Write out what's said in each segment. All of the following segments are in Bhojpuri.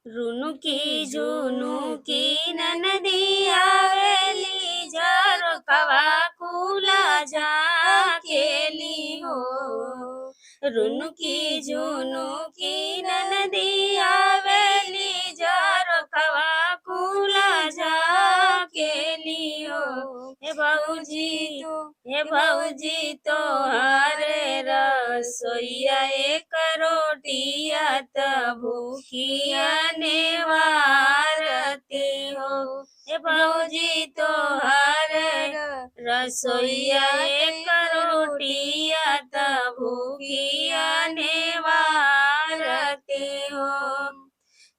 रुनुकी झुनुकी ननदी आवेली झरोखवा खुला झाकेली हो। रुनुकी झुनुकी ननदी आवेली झरोखवा खुला झाकेली हो। हे भौजी तोहारे रसोईया एक रोटिया त भूखिया नेवारती हो। हे भौजी तोहारे रसोईया एक रोटिया त भूखिया नेवारती हो।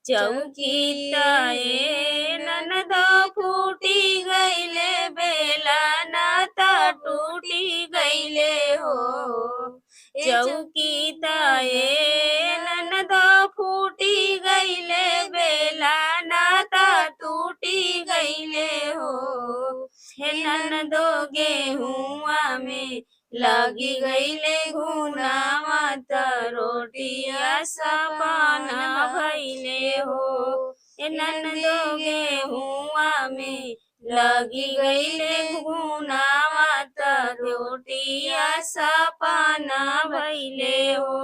चौकी ताए ननदो फूटी गईले बेला नाता टूटी गईले हो। चौकी ताए ननदो फूटी गईले बेला नाता टूटी गईले हो। हे ननदो गेहुआ में लगी गईले घुनावा त रोटिया सपना भइले हो। हे ननदो गेहुआ में लगी गईले घुनावा त रोटिया सपना भइले हो।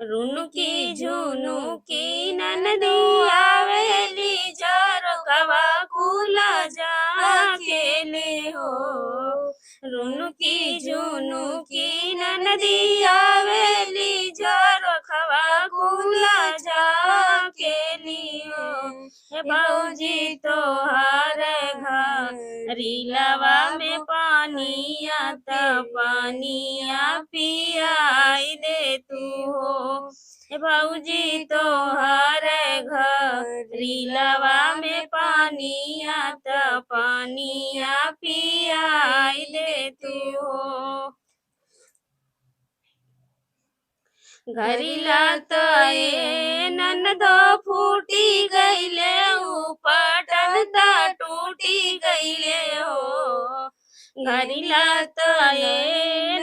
रुनुकी झुनुकी ननदी आवेली झरोखवा खुला झाकेली हो। रुनुकी झुनुकी ननदी आवेली झरोखवा खुला झाकेली हो। हे भौजी तोहार घरिलवा में पानिया त पानिया पियाई दे तू हो। हे भौजी तोहार घरिलवा में पानिया त पानिया पियाई दे तू हो। घरिला तए ननदो फूटी गईले उपटन त टूटी गईले हो। घरिला तए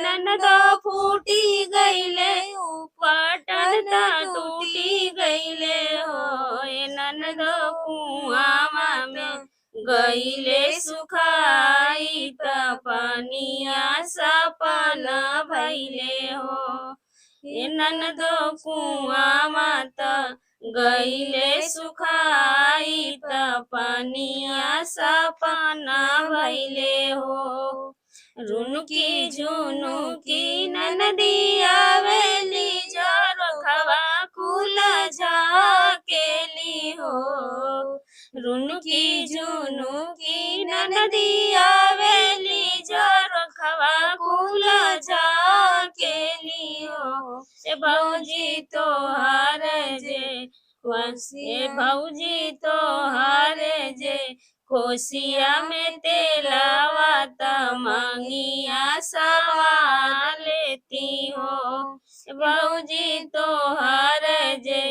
ननदो फूटी गईले उपटन त टूटी गईले हो। ए ननदो कुआवा में गईले सुखाई त पानिया सपना भइले हो। हे ननदो कुआवा त गईले सुखाई त पानिया सपना भइले हो। रुनुकी झुनुकी ननदी आवेली झरोखवा खुला झाकेली हो। रुनुकी झुनुकी ननदी आवेली झरोखवा खुला झाकेली हो। ए भौजी तोहार जे भौजी तोहार जे कोसिया में तेलावा त मांगिया सवालेती हो। भौजी तोहार जे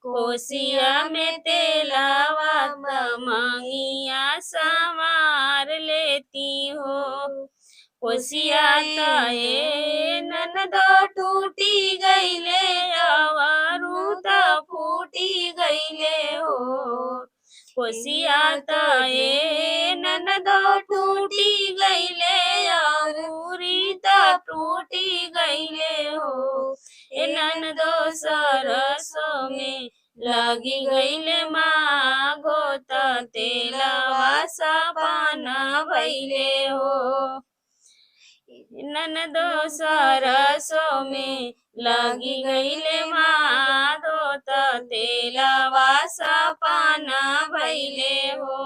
कोसिया में तेलावा त मांगिया संवार लेती हो। कोसिया ताए ननदो टूटी गईले अवारू त फूटी गईले हो। कोसिया ताए ननदो टूटी गईले अरूरी त टूटी गईले हो। ए ननदो सरसो में लगी गईले माघो त तेलवा सपना भइले हो। ननदो सरसो में लगी गईले माधो त तेलवा सपना भइले हो।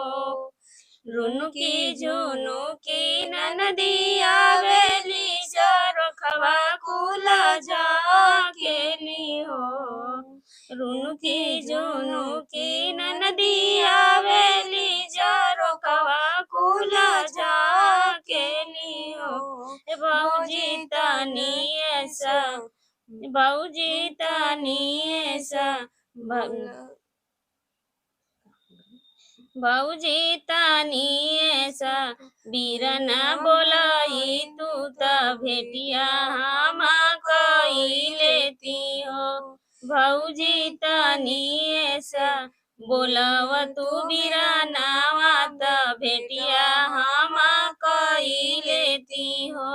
रुनुकी झुनुकी ननदी आवेली झरोखवा खुला झाकेली हो। रुनुकी झुनुकी ननदी आवेली झरोखवा खुला झाकेली हो। भौजी तानी ऐसा भौजी तानी ऐसा भौजी तानी ऐसा बीरना बोलाई तू त भेटिया हम कई लेती हो। भौजी तनी ऐसा बोलव तू बिरनावा त भेटिया हम कई लेती हो।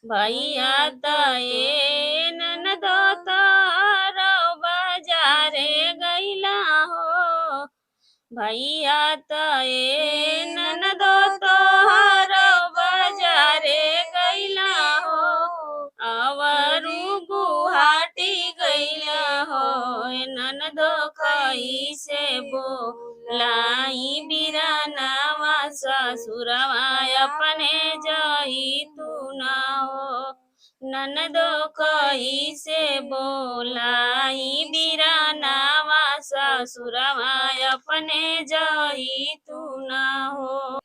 भैया त ए ननदो तोहरो बाजारे गैला हो। भैया त ए ननदो तोहरो बाजारे गैला हो। अवरु गुहाटी गैला हो। ए ननदो कैसे बोलाई बिरनावा ससुरवा अपने जई तू न हो। ननदो कैसे बोलाई बिरनावा ससुरवा अपने जई तू न हो।